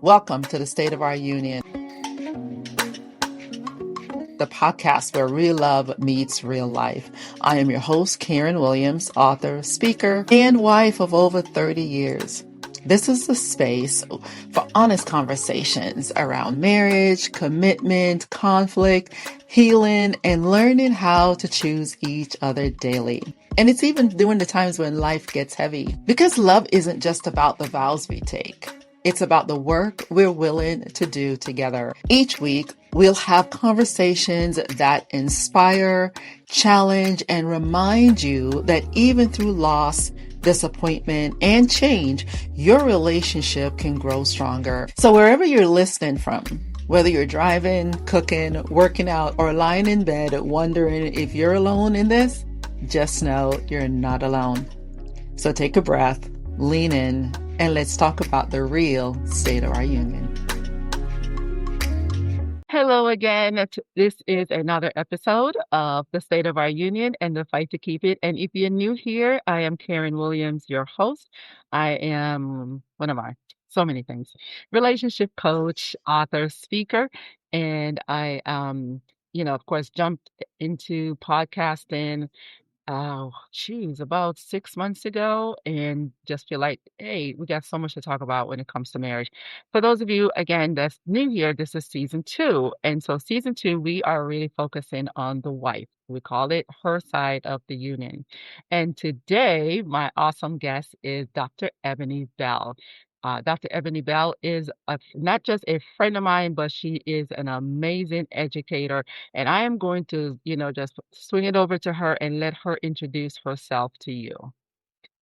Welcome to the State of Our Union, the podcast where real love meets real life. I am your host, Karen Williams, author, speaker, and wife of over 30 years. This is the space for honest conversations around marriage, commitment, conflict, healing, and learning how to choose each other daily. And it's even during the times when life gets heavy, because love isn't just about the vows we take. It's about the work we're willing to do together. Each week, we'll have conversations that inspire, challenge, and remind you that even through loss, disappointment, and change, your relationship can grow stronger. So wherever you're listening from, whether you're driving, cooking, working out, or lying in bed wondering if you're alone in this, just know you're not alone. So take a breath, lean in, and let's talk about the real state of our union. Hello again. This is another episode of the State of Our Union and the Fight to Keep It. And if you're new here, I am Karen Williams, your host. I am, what am I? So many things. Relationship coach, author, speaker. And I, of course, jumped into podcasting about 6 months ago, and just feel like, hey, we got so much to talk about when it comes to marriage. For those of you, again, that's new here, this is season 2. And so, season 2, we are really focusing on the wife. We call it her side of the union. And today, my awesome guest is Dr. Eboni Bell. Dr. Eboni Bell is not just a friend of mine, but she is an amazing educator, and I am going to, just swing it over to her and let her introduce herself to you. Go ahead.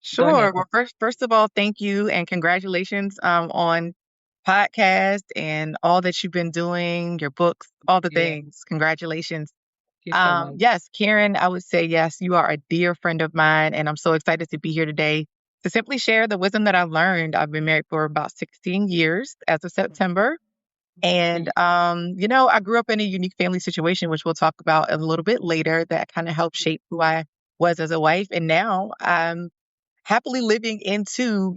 Sure. Well, first of all, thank you and congratulations on podcast and all that you've been doing, your books, all the Yeah, things. Congratulations. thank you so much. Yes, Karen, I would say yes, you are a dear friend of mine, and I'm so excited to be here today to simply share the wisdom that I've learned. I've been married for about 16 years as of September. And, I grew up in a unique family situation, which we'll talk about a little bit later, that kind of helped shape who I was as a wife. And now I'm happily living into,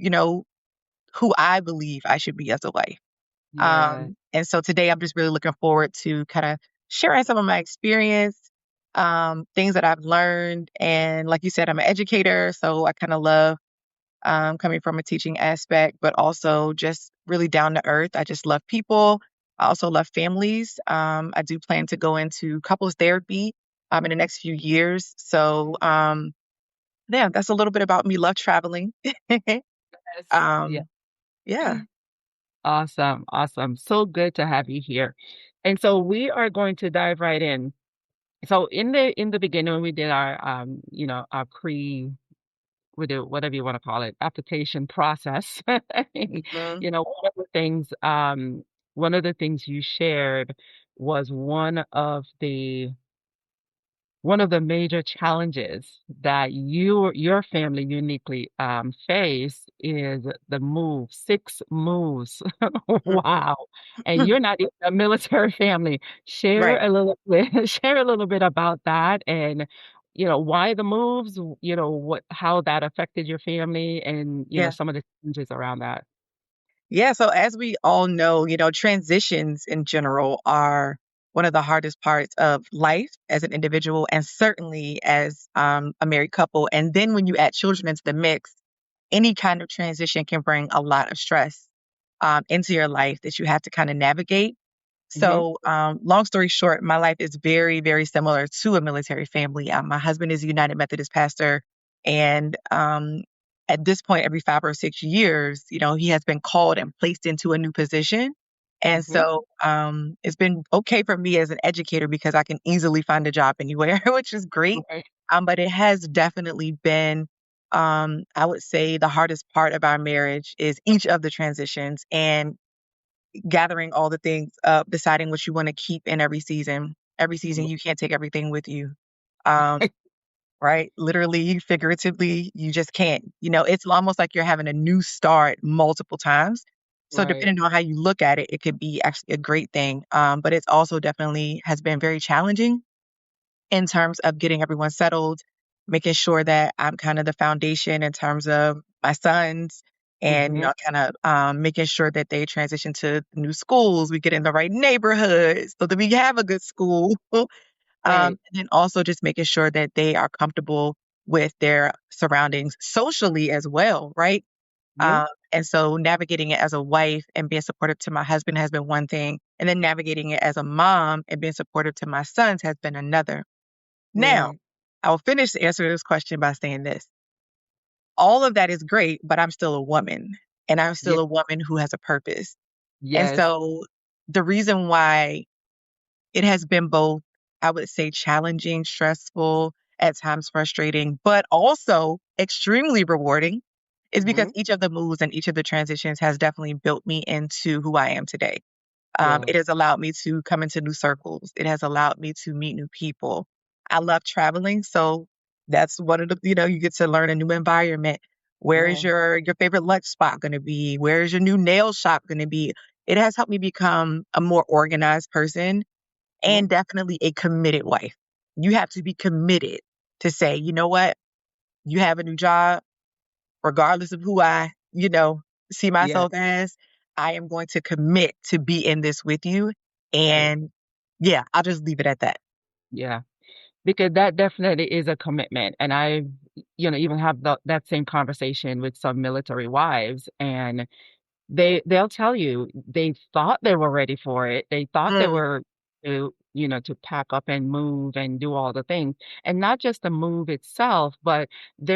who I believe I should be as a wife. Yeah. And so today I'm just really looking forward to kind of sharing some of my experience, things that I've learned. And like you said, I'm an educator, so I kind of love coming from a teaching aspect, but also just really down to earth. I just love people. I also love families. I do plan to go into couples therapy in the next few years. So, yeah, that's a little bit about me. Love traveling. Yes. Yeah. um, yeah. Awesome. Awesome. So good to have you here. And so we are going to dive right in. So in the beginning, when we did our we do whatever you want to call it, application process. Mhm. One of the things you shared was one of the major challenges that your family uniquely face is the move, 6 moves. Wow. And you're not even a military family. Share Right. a little bit, share a little bit about that, and why the moves, how that affected your family, and Yeah. some of the changes around that. Yeah. So as we all know, transitions in general are one of the hardest parts of life as an individual and certainly as a married couple. And then when you add children into the mix, any kind of transition can bring a lot of stress into your life that you have to kind of navigate. Hmm. So, long story short, my life is very, very similar to a military family. My husband is a United Methodist pastor, and at this point, every 5 or 6 years, he has been called and placed into a new position. And Hmm. so, it's been okay for me as an educator because I can easily find a job anywhere, which is great. Right. But it has definitely been, I would say, the hardest part of our marriage is each of the transitions and gathering all the things up, deciding what you want to keep in every season. Every season, you can't take everything with you. Um, right? Literally, figuratively, you just can't. It's almost like you're having a new start multiple times. So Right. depending on how you look at it, it could be actually a great thing. But it's also definitely has been very challenging in terms of getting everyone settled, making sure that I'm kind of the foundation in terms of my sons and, Mm-hmm. kind of making sure that they transition to new schools, we get in the right neighborhoods so that we have a good school. Right. And then also just making sure that they are comfortable with their surroundings socially as well, right? Yeah. And so navigating it as a wife and being supportive to my husband has been one thing. And then navigating it as a mom and being supportive to my sons has been another. Now, Right. I'll finish the answer to this question by saying this. All of that is great, but I'm still a woman and I'm Yeah. still a woman who has a purpose. And Yes. so the reason why it has been both, I would say, challenging, stressful, at times frustrating, but also extremely rewarding is because Mm-hmm. each of the moves and each of the transitions has definitely built me into who I am today. Yeah. It has allowed me to come into new circles. It has allowed me to meet new people. I love traveling, so that's one of the, you get to learn a new environment. Where is Yeah. your favorite lunch spot going to be? Where is your new nail shop going to be? It has helped me become a more organized person Mm-hmm. and definitely a committed wife. You have to be committed to say, you know what? You have a new job, regardless of who I, see Yeah. myself as, I am going to commit to be in this with you. Right. And yeah, I'll just leave it at that. Yeah. Because that definitely is a commitment. And I, even have that same conversation with some military wives, and they'll tell you they thought they were ready for it. They thought they Mm, were to pack up and move and do all the things. And not just the move itself, but I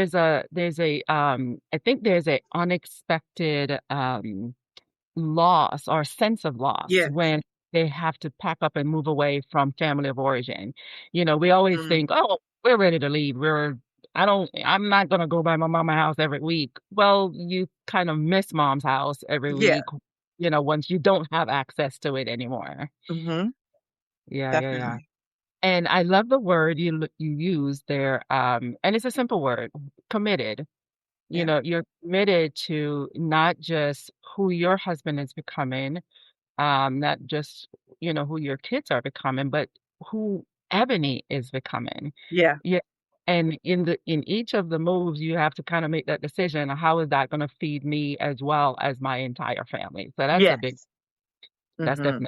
think there's a unexpected loss or sense of loss yes. when they have to pack up and move away from family of origin. We always Mm, think, oh, we're ready to leave. I'm not going to go by my mama house every week. Well, you kind of miss mom's house every yeah. week, once you don't have access to it anymore. Hmm. Yeah, yeah, yeah. Definitely. And I love the word you use there. And it's a simple word, committed. Yeah. You're committed to not just who your husband is becoming, not just, who your kids are becoming, but who Ebony is becoming. Yeah. Yeah. And in each of the moves, you have to kind of make that decision. How is that going to feed me as well as my entire family? So Yes. that's Hmm. definitely.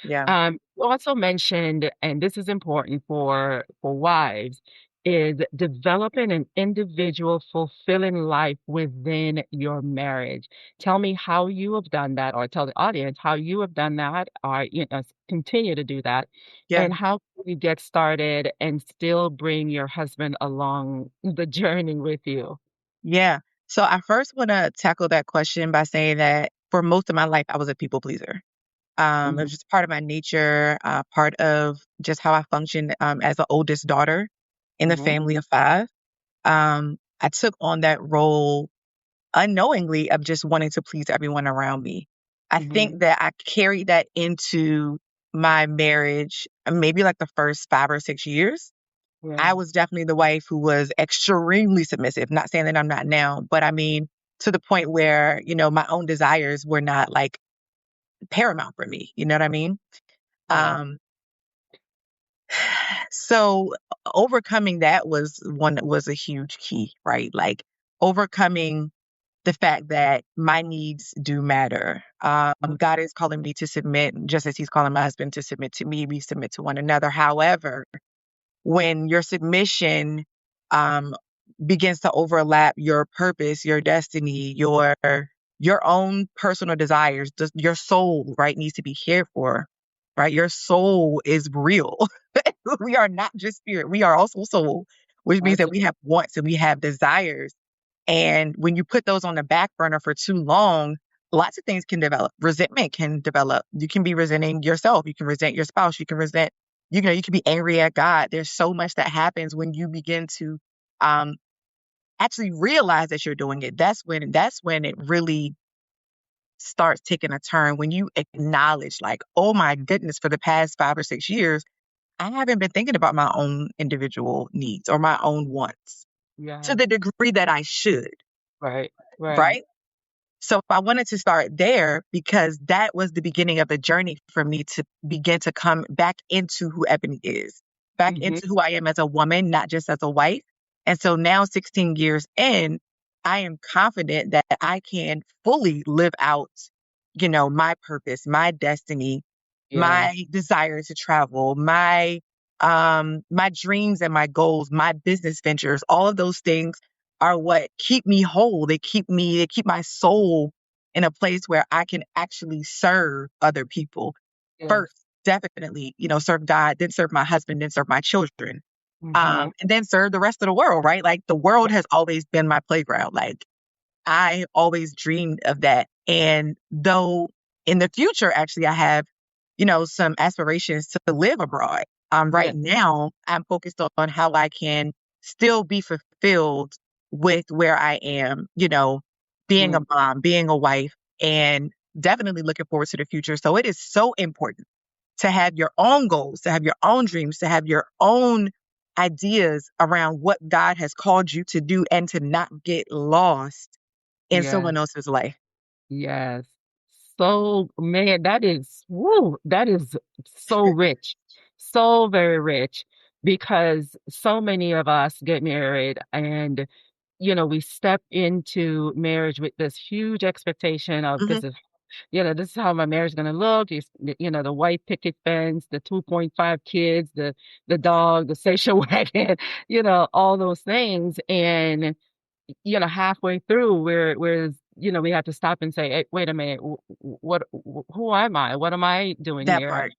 Yeah. You also mentioned, and this is important for wives, is developing an individual fulfilling life within your marriage. Tell me how you have done that, or tell the audience how you have done that, or continue to do that, Yeah. and how can you get started and still bring your husband along the journey with you? Yeah. So I first want to tackle that question by saying that for most of my life, I was a people pleaser. It Hmm. was just part of my nature, part of just how I functioned as the oldest daughter in the Hmm. family of five. I took on that role unknowingly of just wanting to please everyone around me. I Hmm. think that I carried that into my marriage, maybe like the first 5 or 6 years. Yeah. I was definitely the wife who was extremely submissive. Not saying that I'm not now, but I mean, to the point where, my own desires were not like paramount for me. You know what I mean? Yeah. Um, So overcoming that was one that was a huge key, right? Like overcoming the fact that my needs do matter. God is calling me to submit, just as He's calling my husband to submit to me. We submit to one another. However, when your submission um, begins to overlap your purpose, your destiny, your own personal desires, your soul, right, needs to be cared for, right? Your soul is real. We are not just spirit; we are also soul, which means that we have wants and we have desires. And when you put those on the back burner for too long, lots of things can develop. Resentment can develop. You can be resenting yourself. You can resent your spouse. You can resent, you can be angry at God. There's so much that happens when you begin to um, actually realize that you're doing it. That's when it really starts taking a turn. When you acknowledge, like, oh my goodness, for the past 5 or 6 years, I haven't been thinking about my own individual needs or my own wants to Yeah. the degree that I should, Right. Right. right? So I wanted to start there because that was the beginning of the journey for me to begin to come back into who Ebony is, back Hmm. into who I am as a woman, not just as a wife. And so now, 16 years in, I am confident that I can fully live out, my purpose, my destiny, Yeah. my desire to travel, my dreams and my goals, my business ventures. All of those things are what keep me whole. They keep my soul in a place where I can actually serve other people. Yes. First, definitely, serve God, then serve my husband, then serve my children, Mm-hmm. and then serve the rest of the world, right? Like the world has always been my playground. Like I always dreamed of that. And though in the future, actually, I have, some aspirations to live abroad. Right Yes. now, I'm focused on how I can still be fulfilled with where I am, being a Mm. mom, being a wife, and definitely looking forward to the future. So it is so important to have your own goals, to have your own dreams, to have your own ideas around what God has called you to do and to not get lost in Yes. someone else's life. Yes. So, man, that is, woo, that is so rich, so very rich, because so many of us get married and, we step into marriage with this huge expectation of Hmm. this is how my marriage is going to look. The white picket fence, the 2.5 kids, the dog, the station wagon, all those things. And halfway through we have to stop and say, hey, wait a minute, who am I? What am I doing That here? part.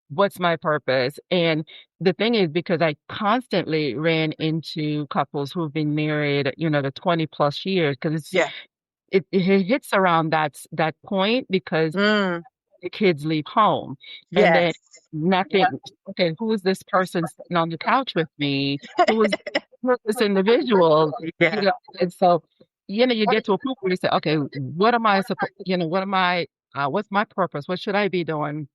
What's my purpose? And the thing is, because I constantly ran into couples who've been married, the 20 plus years, because Yeah. it hits around that point because Mm, the kids leave home and then yes. nothing. Okay, who is this person sitting on the couch with me? Who is this individual? you Yeah. know and so you get to a point where you say, okay, what am I supposed, what am I, what's my purpose, what should I be doing,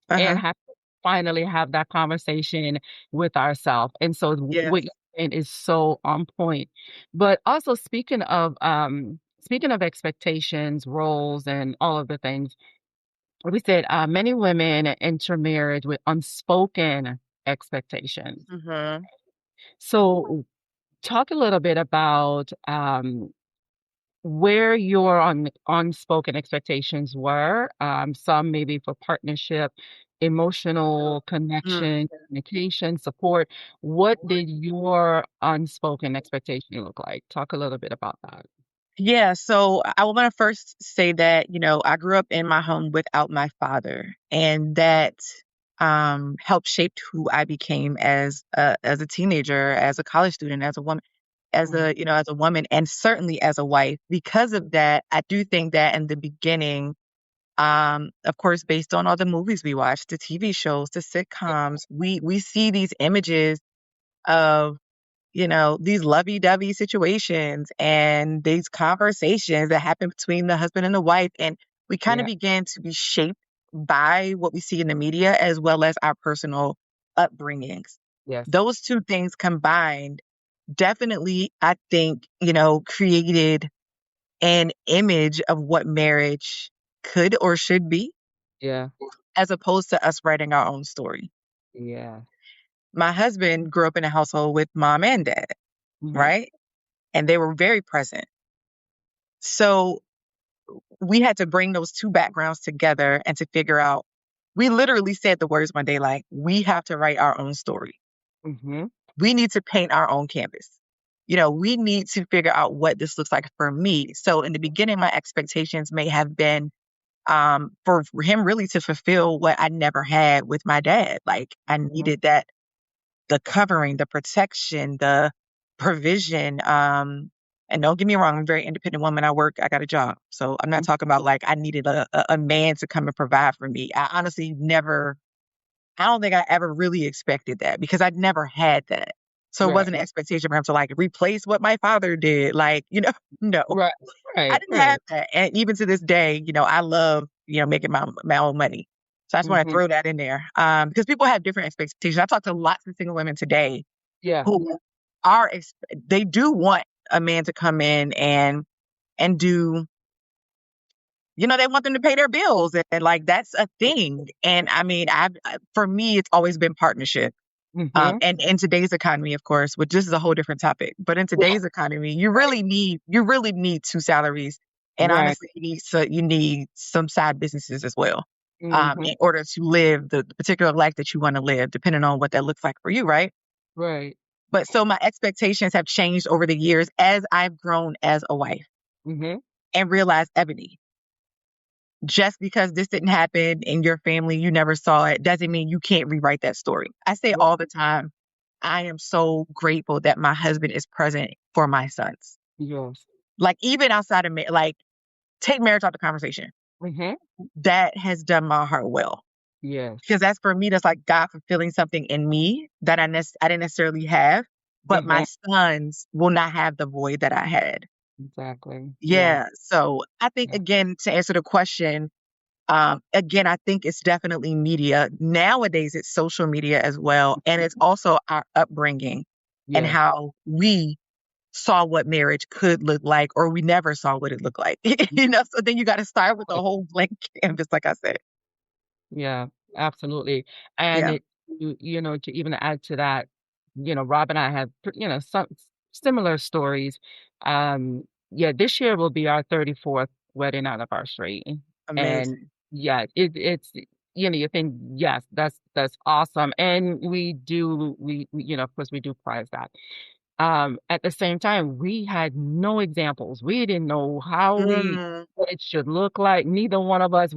and Uh-huh. have to finally have that conversation with ourselves. And so what Yes. you're saying is so on point. But also speaking of expectations, roles, and all of the things, we said many women enter marriage with unspoken expectations. Hmm. So talk a little bit about where your unspoken expectations were. Some maybe for partnership, emotional Mm. connection, communication, support. What did your unspoken expectation look like? Talk a little bit about that. Yeah, so I want to first say that, I grew up in my home without my father, and that helped shape who I became as a teenager, as a college student, as a woman, Mhm. as a woman, and certainly as a wife. Because of that, I do think that in the beginning, of course, based on all the movies we watch, the TV shows, the sitcoms, we see these images of, these lovey-dovey situations and these conversations that happen between the husband and the wife. And we kind of Yeah. begin to be shaped by what we see in the media as well as our personal upbringings. Yes. Those two things combined definitely, I think, created an image of what marriage could or should be, Yeah. as opposed to us writing our own story. Yeah. My husband grew up in a household with mom and dad, Hmm. right? And they were very present. So we had to bring those two backgrounds together and to figure out, we literally said the words one day, like, we have to write our own story. Hmm. We need to paint our own canvas. We need to figure out what this looks like for me. So in the beginning, my expectations may have been for him really to fulfill what I never had with my dad. Like I Hmm. needed that, the covering, the protection, the provision. And don't get me wrong, I'm a very independent woman. I work, I got a job. So I'm not talking about like I needed a man to come and provide for me. I honestly never, I don't think I ever really expected that because I'd never had that. So it Right. wasn't an expectation for him to like replace what my father did. Like, no. Right. I Right. didn't have Right. that. And even to this day, I love, making my own money. So I just want to Hmm. throw that in there. Because people have different expectations. I talk to lots of single women today Yeah. who are, they do want a man to come in and do, they want them to pay their bills. And like, that's a thing. And I mean, for me, it's always been partnership. Mm-hmm. And in today's economy, of course, which this is a whole different topic, but in today's economy, you really need two salaries, and Right. honestly, you need some side businesses as well, Mm-hmm. in order to live the particular life that you want to live, depending on what that looks like for you, right? Right. But so my expectations have changed over the years as I've grown as a wife Mm-hmm. and realized, Ebony, just because this didn't happen in your family, you never saw it, doesn't mean you can't rewrite that story. I say Right. all the time, I am so grateful that my husband is present for my sons. Yes. Like, even outside of like, take marriage out the conversation. Mm-hmm. That has done my heart well. Yes. Because that's, for me, that's like God fulfilling something in me that I didn't necessarily have, but Mm-hmm. my sons will not have the void that I had. Exactly. Yeah. Yeah. So I think, Yeah. again, to answer the question, again, I think it's definitely media. Nowadays, it's social media as well. And it's also our upbringing and Yes. how we saw what marriage could look like, or we never saw what it looked like. So then you got to start with a whole blank canvas, like I said. Yeah, absolutely. And Yeah. to even add to that, Rob and I have, some similar stories. Yeah, this year will be our 34th wedding anniversary. And Amazing. yeah, it's, you think, yes, that's awesome. And of course we do prize that. At the same time, we had no examples. We didn't know Mm, what it should look like. Neither one of us,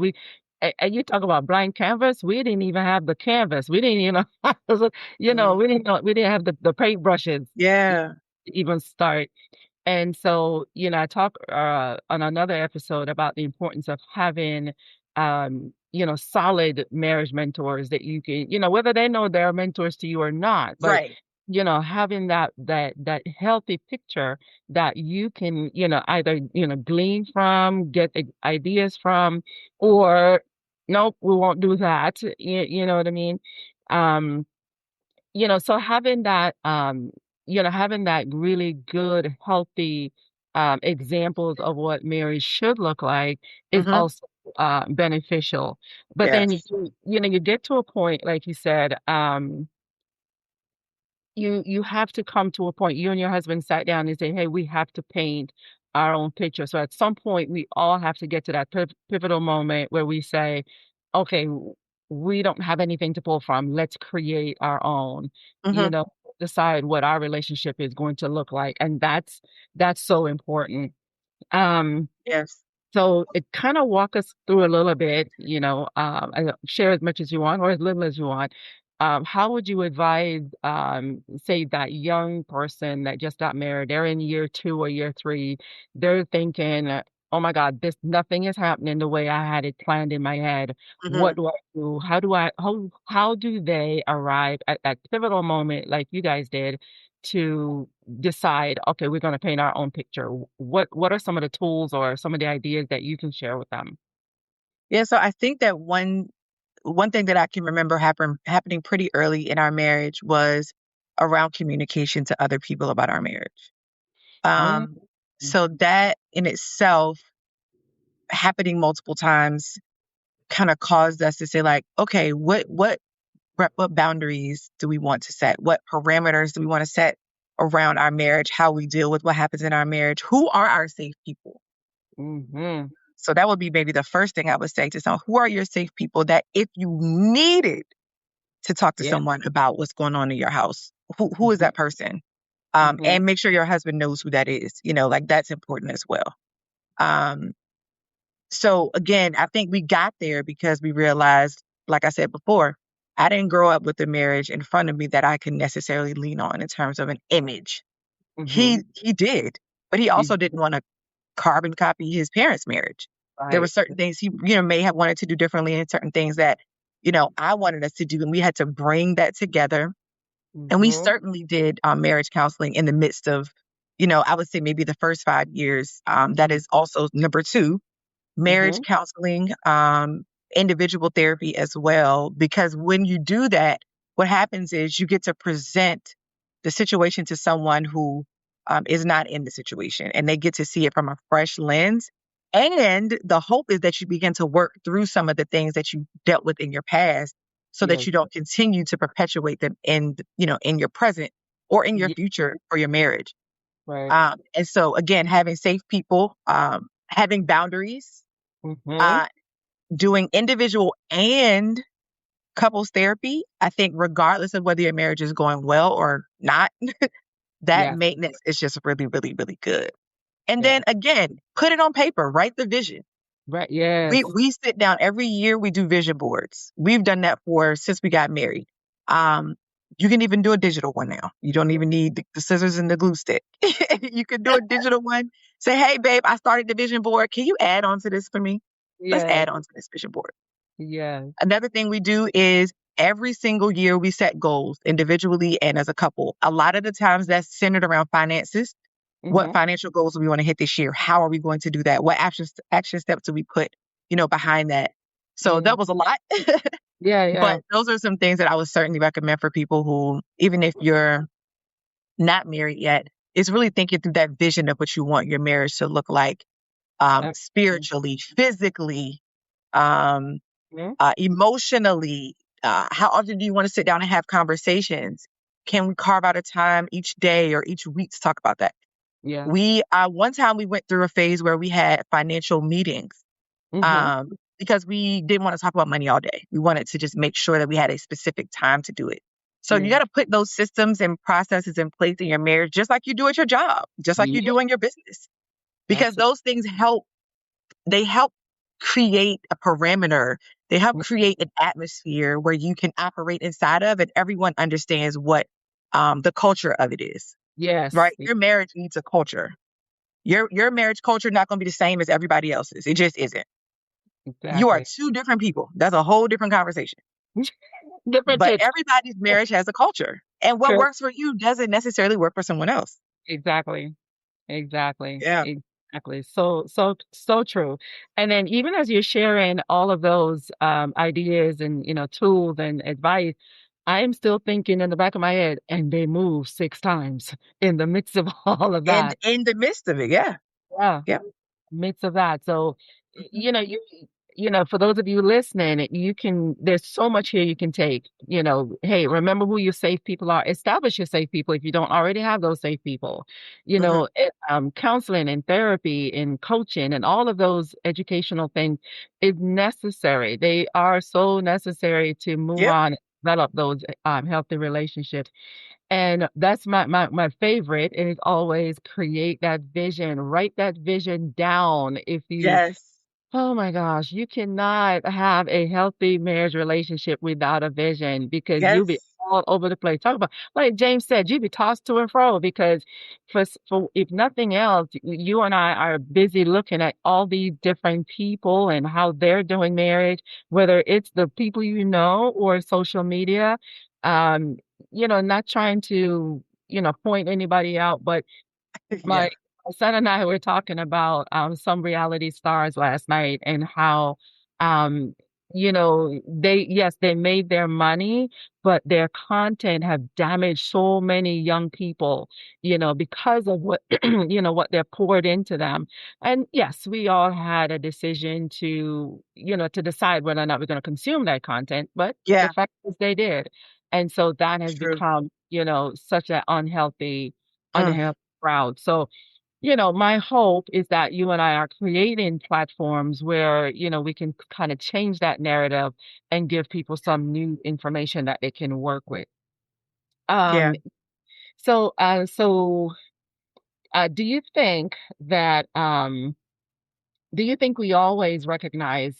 and you talk about blank canvas, we didn't even have the canvas. We didn't, mm. we didn't have the paintbrushes e- Yeah. even start. And so, I talk on another episode about the importance of having, solid marriage mentors that you can, whether they know they're mentors to you or not, but Right. having that healthy picture that you can, either, glean from, get ideas from, or nope, we won't do that. You know what I mean? Um, so having that really good, healthy examples of what marriage should look like is Hmm. also beneficial. But then Yes. you get to a point, like you said, you have to come to a point, you and your husband sat down and say, hey, we have to paint our own picture. So at some point we all have to get to that pivotal moment where we say, okay, we don't have anything to pull from, let's create our own, you Hmm. know decide what our relationship is going to look like. And that's so important. um Yes. so it kind of walk us through a little bit, share as much as you want or as little as you want. How would you advise, say, that young person that just got married, they're in year 2 or year 3, they're thinking, oh my God, this nothing is happening the way I had it planned in my head. Hmm. What do I do? How do they arrive at that pivotal moment like you guys did to decide, okay, we're going to paint our own picture? What are some of the tools or some of the ideas that you can share with them? Yeah. So I think that one thing that I can remember happening pretty early in our marriage was around communication to other people about our marriage. Mm, Um, so that in itself, happening multiple times, kind of caused us to say, like, okay, what boundaries do we want to set? What parameters do we want to set around our marriage? How we deal with what happens in our marriage? Who are our safe people? mm-hmm. So that would be maybe the first thing I would say to someone. Who are your safe people that if you needed to talk to Yeah. someone about what's going on in your house, who is Mm-hmm. that person? Mm-hmm. And make sure your husband knows who that is. Like, that's important as well. Um, so again, I think we got there because we realized, like I said before, I didn't grow up with a marriage in front of me that I could necessarily lean on in terms of an image. Mm-hmm. He did, but he also didn't want to carbon copy his parents' marriage. There were Right. certain things he, may have wanted to do differently, and certain things that, I wanted us to do, and we had to bring that together. And we Mm-hmm. certainly did marriage counseling in the midst of, I would say maybe the first 5 years. That is also number two, marriage Mm-hmm. counseling, individual therapy as well. Because when you do that, what happens is you get to present the situation to someone who is not in the situation, and they get to see it from a fresh lens. And the hope is that you begin to work through some of the things that you dealt with in your past so that Yes. you don't continue to perpetuate them in, in your present or in your Ye future for your marriage. right. And so again, having safe people, having boundaries, Mhm. uh, doing individual and couples therapy, I think regardless of whether your marriage is going well or not, that Yes. maintenance is just really, really, really good. And then Yes. again, put it on paper, write the vision. Right. We Yes. we sit down every year, we do vision boards. We've done that for since we got married. Um, you can even do a digital one now. You don't even need the scissors and the glue stick. You can do a digital one. Say, hey, babe, I started the vision board. Can you add on to this for me? Let's Yes. add on to this vision board. Yes. Another thing we do is every single year we set goals individually and as a couple. A lot of the times that's centered around finances. What Mhm. financial goals do we want to hit this year? How are we going to do that? What action steps do we put, behind that? So Yeah. that was a lot. Yeah, yeah. But those are some things that I would certainly recommend for people who, even if you're not married yet, is really thinking through that vision of what you want your marriage to look like, Absolutely. spiritually, physically, um, Mhm. emotionally. How often do you want to sit down and have conversations? Can we carve out a time each day or each week to talk about that? Yeah. We one time we went through a phase where we had financial meetings, Mhm. um, because we didn't want to talk about money all day. We wanted to just make sure that we had a specific time to do it. So you Yeah. got to put those systems and processes in place in your marriage, just like you do at your job, just like you Yeah. do in your business, because Absolutely. those things help. They help create a parameter. They help create an atmosphere where you can operate inside of, and everyone understands what the culture of it is. Yes. Right? Your marriage needs a culture. Your marriage culture not going to be the same as everybody else's. It just isn't. You are Exactly. two different people. That's a whole different conversation. Different But tits. everybody's marriage has a culture. And what True. works for you doesn't necessarily work for someone else. Exactly. Exactly. Yeah. Exactly. So true. And then even as you're sharing all of those ideas and tools and advice, I am still thinking in the back of my head, and they move 6 times in the midst of all of And that. in the midst of it, yeah. Yeah. Yeah. Midst of that. So, Hmm. for those of you listening, there's so much here you can take. Hey, remember who your safe people are. Establish your safe people if you don't already have those safe people. Hmm. Counseling and therapy and coaching and all of those educational things is necessary. They are so necessary to move Yeah. on, develop those healthy relationships. And that's my favorite is always create that vision, write that vision down. Yes. Oh my gosh, you cannot have a healthy marriage relationship without a vision because you'll be Yes. all over the place. Talk about, like James said, you'll be tossed to and fro because for if nothing else, you and I are busy looking at all these different people and how they're doing marriage, whether it's the people or social media. Um, not trying to, point anybody out, but Yeah. my son and I were talking about some reality stars last night and how um they made their money, but their content have damaged so many young people, because of what what they're poured into them. And yes, we all had a decision to decide whether or not we're going to consume that content, but the Yeah. fact is they did. And so that has True. become, such an Mm. unhealthy crowd. So, my hope is that you and I are creating platforms where, we can kind of change that narrative and give people some new information that they can work with. Yeah. Um, so, do you think that, do you think we always recognize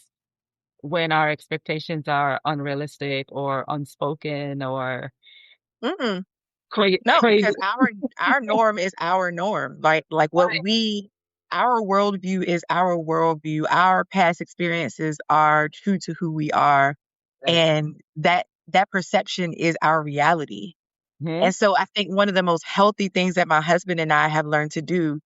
when our expectations are unrealistic or unspoken or Mm-mm. No, crazy? because our norm is our norm. Like what Right. we our worldview is our worldview. Our past experiences are true to who we are, Right. and that perception is our reality. Mhm. And so I think one of the most healthy things that my husband and I have learned to do,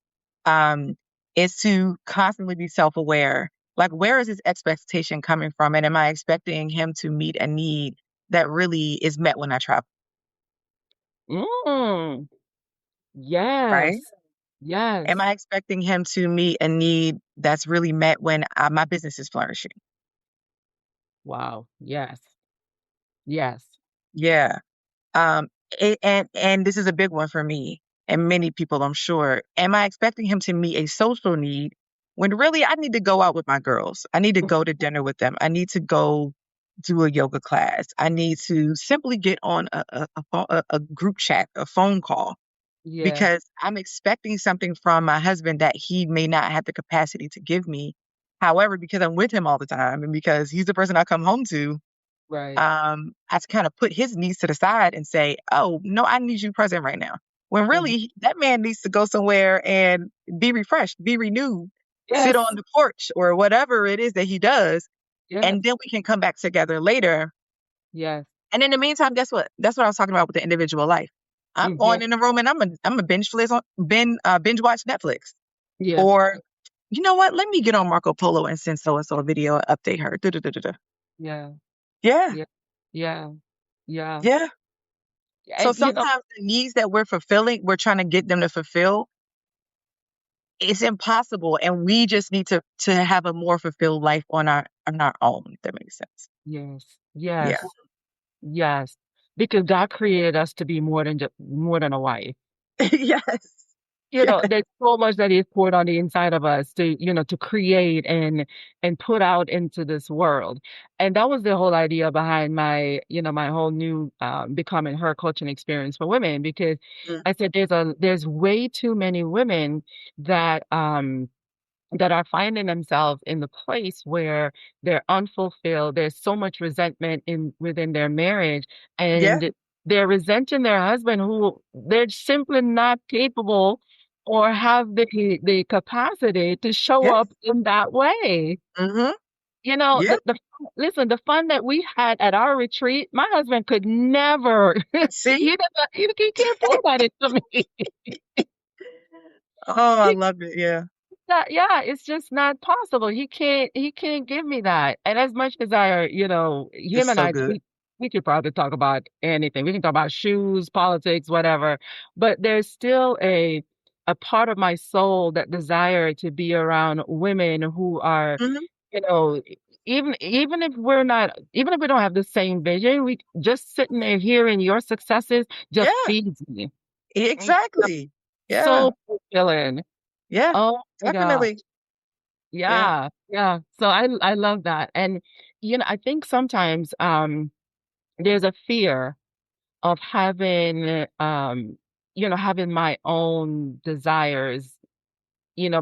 um, is to constantly be self-aware. Like, where is his expectation coming from? And am I expecting him to meet a need that really is met when I travel? Mm, Right? yes. Am Yes. I expecting him to meet a need that's really met when my business is flourishing? Wow. Yes. Yes. Yeah. Um, and this is a big one for me and many people, I'm sure. Am I expecting him to meet a social need when really I need to go out with my girls? I need to go to dinner with them. I need to go do a yoga class. I need to simply get on a group chat, a phone call, Yeah. because I'm expecting something from my husband that he may not have the capacity to give me. However, because I'm with him all the time and because he's the person I come home to, Right. I have to kind of put his needs to the side and say, "Oh, no, I need you present right now." When Mhm. really that man needs to go somewhere and be refreshed, be renewed, sit on Yes. the porch or whatever it is that he does, Yes. and then we can come back together later. Yes. And in the meantime, guess what? That's what I was talking about with the individual life. I'm Mhm. going in the room and I'm a binge watch Netflix. Yeah. Or you know what? Let me get on Marco Polo and send so and so a video and update her. Duh, duh, duh, duh, duh. Yeah. Yeah, Yeah. Yeah. Yeah. yeah. So And sometimes the needs that we're fulfilling, we're trying to get them to fulfill, it's impossible. And we just need to have a more fulfilled life on our own, if that makes sense. yes. Yeah. Yes. Yes. Because God created us to be more than a wife. Yes. You know, Yeah. there's so much that is poured on the inside of us to, to create and put out into this world. And that was the whole idea behind my whole new becoming her coaching experience for women, because Mm. I said there's way too many women that are finding themselves in the place where they're unfulfilled. There's so much resentment within their marriage, Yeah. and they're resenting their husband who they're simply not capable or have the capacity to show Yes. up in that way. Mm-hmm. You know, Yeah. listen, the fun that we had at our retreat, my husband could never, See? he can't pour that into me. Oh, I love it. Yeah. Yeah, it's just not possible. He can't give me that. And as much as It's him and so I, good. we could probably talk about anything. We can talk about shoes, politics, whatever. But there's still a part of my soul that desire to be around women who are, Hmm. you know, even if we don't have the same vision, we just sitting there hearing your successes just Yeah. feeds me. It's Exactly. Yeah. so fulfilling. Yeah. Oh my God. Definitely. Yeah. Yeah, yeah. So I love that. And I think sometimes there's a fear of having my own desires,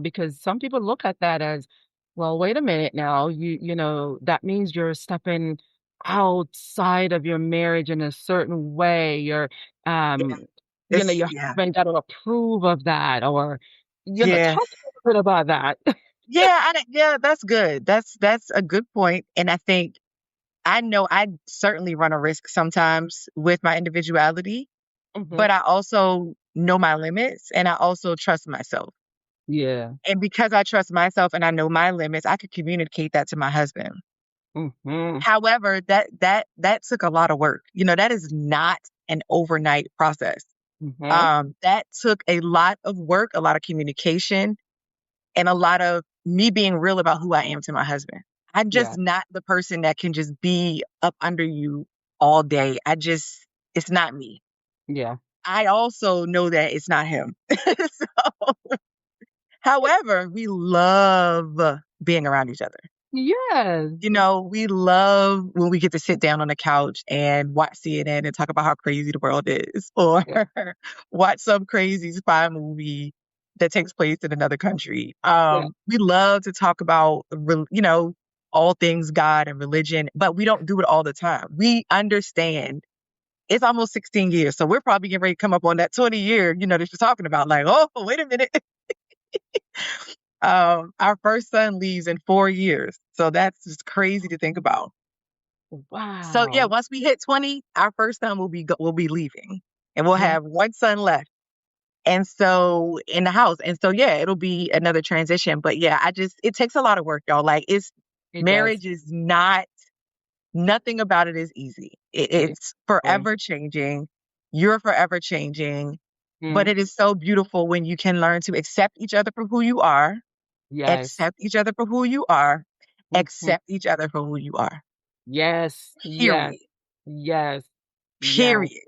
because some people look at that as, well, wait a minute now, that means you're stepping outside of your marriage in a certain way. Yeah. Um, It's your yeah. husband got to approve of that, or Yeah. talk a little bit about that. Yeah. Yeah. That's good. That's a good point. And I think I know I certainly run a risk sometimes with my individuality, hmm but I also know my limits and I also trust myself. Yeah. And because I trust myself and I know my limits, I could communicate that to my husband. Mhm, However, that took a lot of work. That is not an overnight process. mhm. That took a lot of work, a lot of communication, and a lot of me being real about who I am to my husband. I'm just Yeah, not the person that can just be up under you all day. It's not me. yeah. I also know that it's not him. So, however, we love being around each other. Yes, We love when we get to sit down on the couch and watch CNN and talk about how crazy the world is, or yeah, watch some crazy spy movie that takes place in another country. yeah, We love to talk about, all things God and religion, but we don't do it all the time. We understand it's almost 16 years, so we're probably getting ready to come up on that 20-year, that you're talking about. Like, oh, wait a minute. Our first son leaves in 4 years, so that's just crazy to think about. So yeah, wow. once we hit 20, our first son will be leaving, and we'll Yeah, have one son left. And so in the house, and so yeah, it'll be another transition. But yeah, it takes a lot of work, y'all. Like it does. marriage is not nothing about it is easy. It It's right. forever changing. You're forever changing, but Mm, it is so beautiful when you can learn to accept each other for who you are, yes. accept each other for who you are, Mhm. accept each other for who you are. Yes, yes. Period. Yes. Yes. period.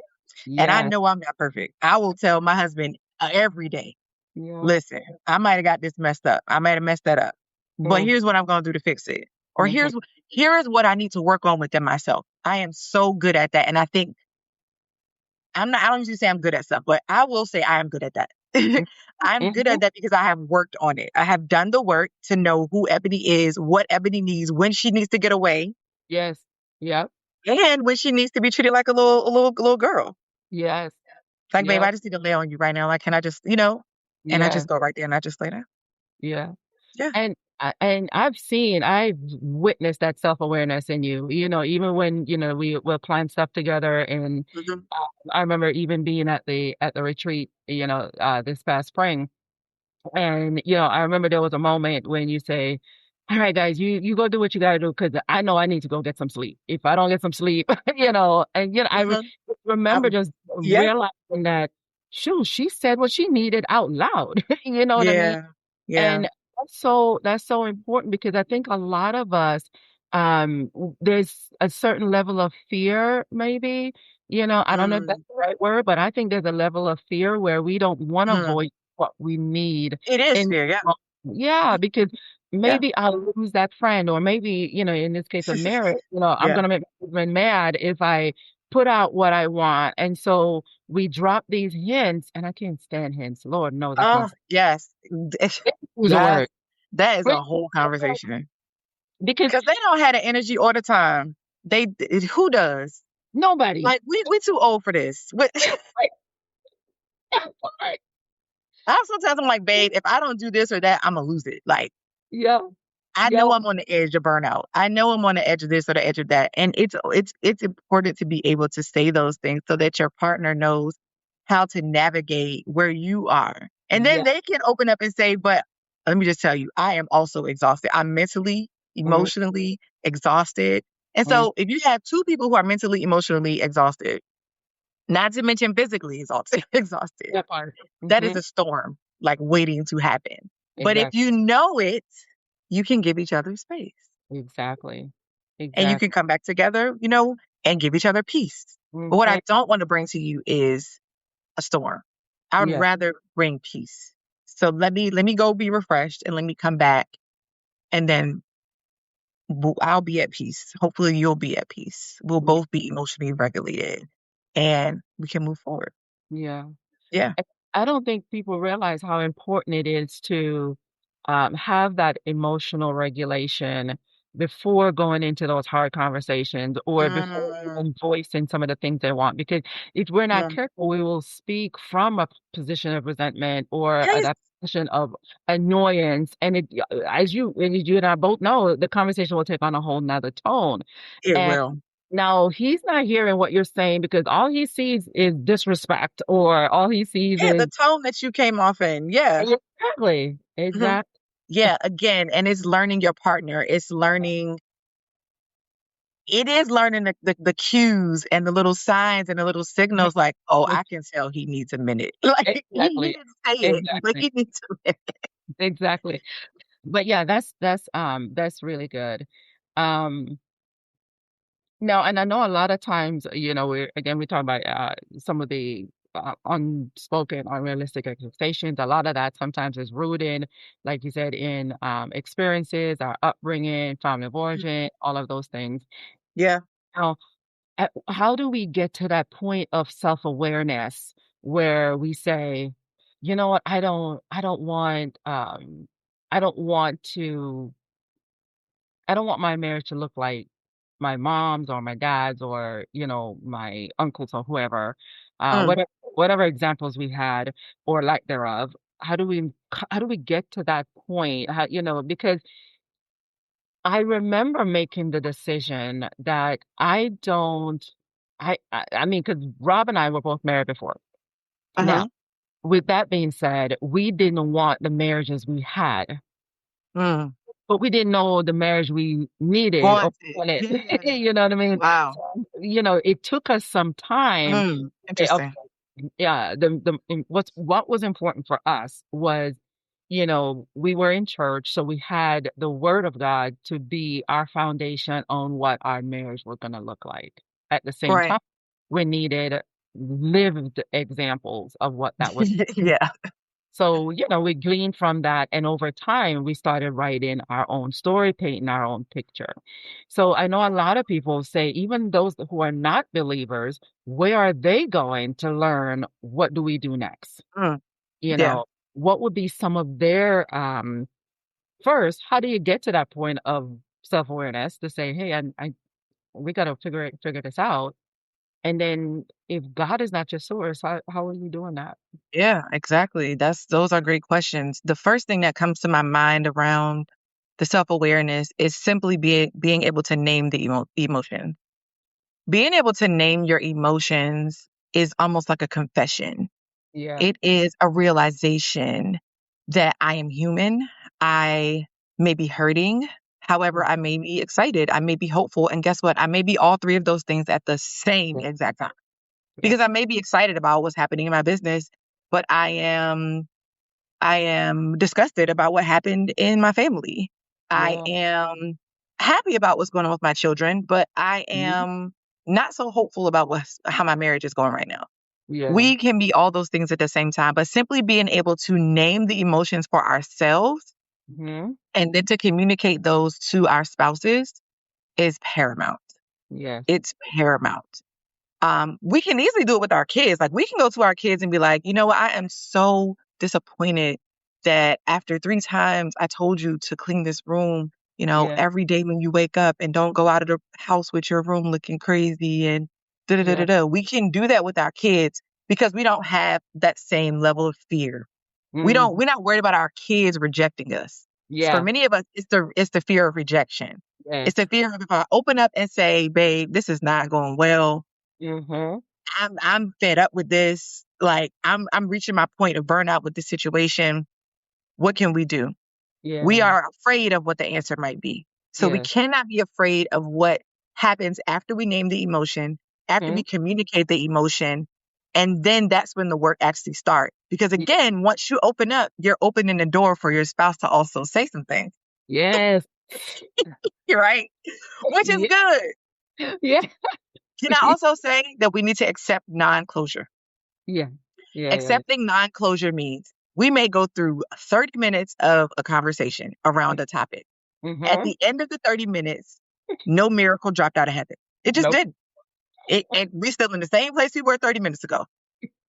And I Yes. know I'm not perfect. I will tell my husband every day, Yeah. listen, I might have got this messed up. I might have messed that up. But Mm, here's what I'm going to do to fix it. Or mhm, here is what I need to work on within myself. I am so good at that. And I think I don't usually say I'm good at stuff, but I will say I am good at that. mhm, I'm good mhm. at that because I have worked on it. I have done the work to know who Ebony is, what Ebony needs, when she needs to get away, Yes. Yep. and when she needs to be treated like a little girl. Yes. Like, babe, Yep. I just need to lay on you right now. Like, can I just, and I Yeah. just go right there and I just lay down. Yeah. Yeah. And I've witnessed that self-awareness in you. Even when, we'll plan stuff together, and Hmm. I remember even being at the retreat, this past spring. And, I remember there was a moment when you say, all right, guys, you go do what you gotta do, because I know I need to go get some sleep. If I don't get some sleep, and Hmm. remember I'm, just yeah. realizing that, shoot, she said what she needed out loud. You know what I mean? Yeah. Yeah. And that's so important, because I think a lot of us, there's a certain level of fear, maybe, I don't know if that's Mm. the right word, but I think there's a level of fear where we don't want to Mhm. voice what we need. It is And fair. Yeah. yeah, because Yeah. maybe I'll lose that friend, or maybe, in this case of marriage, I'm Yeah. gonna make my husband mad if I put out what I want. And so we drop these hints, and I can't stand hints. Lord knows I can't Oh, yes. use a Yes. word. That is Please a whole use a word. conversation Because because they don't have the energy all the time. Who does? nobody. Like, we too old for this. Right. Right. I sometimes I'm like, babe, if I don't do this or that, I'm gonna lose it. Like, Yeah. I Yeah. know I'm on the edge of burnout. I know I'm on the edge of this or the edge of that. And it's important to be able to say those things so that your partner knows how to navigate where you are. And then Yeah. they can open up and say, but let me just tell you, I am also exhausted. I'm mentally, Mm, emotionally exhausted. And mm, so if you have two people who are mentally, emotionally exhausted, not to mention physically exhausted, that part. that is Hmm. a storm like waiting to happen. But if Exactly. you know it, you can give each other space Exactly. and you Exactly. can come back together, and give each other peace. But what I Hmm. don't want to bring to you is a storm. I would Yeah. rather bring peace. So let me go be refreshed and let me come back and then I'll be at peace. Hopefully you'll be at peace. We'll Yeah. both be emotionally regulated and we can move forward. Yeah. Yeah. I I don't think people realize how important it is to, have that emotional regulation before going into those hard conversations, or before Mm, even voicing some of the things they want. Because if we're not mm. careful, we will speak from a position of resentment, or Yes, that position of annoyance. And as you and I both know, the conversation will take on a whole nother tone. it And will. now he's not hearing what you're saying, because all he sees is disrespect, or all he sees Yeah, the is tone that you came off in. Yeah. exactly, Mhm. exactly, Yeah, again, and it's learning your partner. It is learning the cues and the little signs and the little signals like, oh, I can tell he needs a minute. Like he exactly, didn't say it, but exactly, he needs a minute. exactly. But yeah, that's really good. Um, no, and I know a lot of times, we talk about some of the unspoken, unrealistic expectations. A lot of that sometimes is rooted, like you said, in experiences, our upbringing, family of Mhm. origin, all of those things. Yeah. Now, how do we get to that point of self-awareness where we say, you know what, I don't want to I don't want my marriage to look like my mom's or my dad's, or, my uncles or whoever, Mm. whatever examples we had or lack thereof. How do we get to that point? Because I remember making the decision that I mean, because Rob and I were both married before. Now, Uh-huh. with that being said, we didn't want the marriages we had, Mm. but we didn't know the marriage we needed or Wanted. wanted. Yeah. You know what I mean? Wow. So, it took us some time. Mm. Okay, okay, Interesting. yeah, what was important for us was, we were in church, so we had the word of God to be our foundation on what our marriage was gonna look like. at the same Right. time, we needed lived examples of what that would. Yeah. So, we gleaned from that. And over time, we started writing our own story, painting our own picture. So I know a lot of people say, even those who are not believers, where are they going to learn? What do we do next? Mm, You yeah. know, what would be some of their, first, how do you get to that point of self-awareness to say, hey, we got to figure this out. And then if God is not your source, how are you doing that? Yeah, exactly. Those are great questions. The first thing that comes to my mind around the self-awareness is simply being able to name the emotion. Being able to name your emotions is almost like a confession. Yeah. It is a realization that I am human. I may be hurting. However, I may be excited. I may be hopeful. And guess what? I may be all three of those things at the same Yeah. exact time. Yeah. Because I may be excited about what's happening in my business, but I am disgusted about what happened in my family. I Yeah. am happy about what's going on with my children, but I Mhm. am not so hopeful about how my marriage is going right now. Yeah. We can be all those things at the same time, but simply being able to name the emotions for ourselves Mhm. and then to communicate those to our spouses is paramount. Yes. It's paramount. We can easily do it with our kids. Like we can go to our kids and be like, you know what, I am so disappointed that after 3 times I told you to clean this room, Yeah. every day when you wake up and don't go out of the house with your room looking crazy and da da da da Yeah. da. We can do that with our kids because we don't have that same level of fear. Mhm. We're not worried about our kids rejecting us. For Yeah. many of us, it's the fear of rejection. It's Yes. the fear of if I open up and say, babe, this is not going well. Mhm. I'm fed up with this. Like I'm reaching my point of burnout with this situation. What can we do? We Yeah. are afraid of what the answer might be. So we Yes. cannot be afraid of what happens after we name the emotion, after we Mhm. communicate the emotion, and then that's when the work actually starts. Because Ye again, once you open up, you're opening the door for your spouse to also say some things, yes. right? Which is Yeah. good. Yeah. Can I also say that we need to accept non-closure? Yeah. Yeah, yeah. Accepting non-closure means we may go through 30 minutes of a conversation Yeah. around a topic. At Mhm. the end of the 30 minutes, no miracle dropped out of heaven. It just Nope. didn't. And we still in the same place we were 30 minutes ago.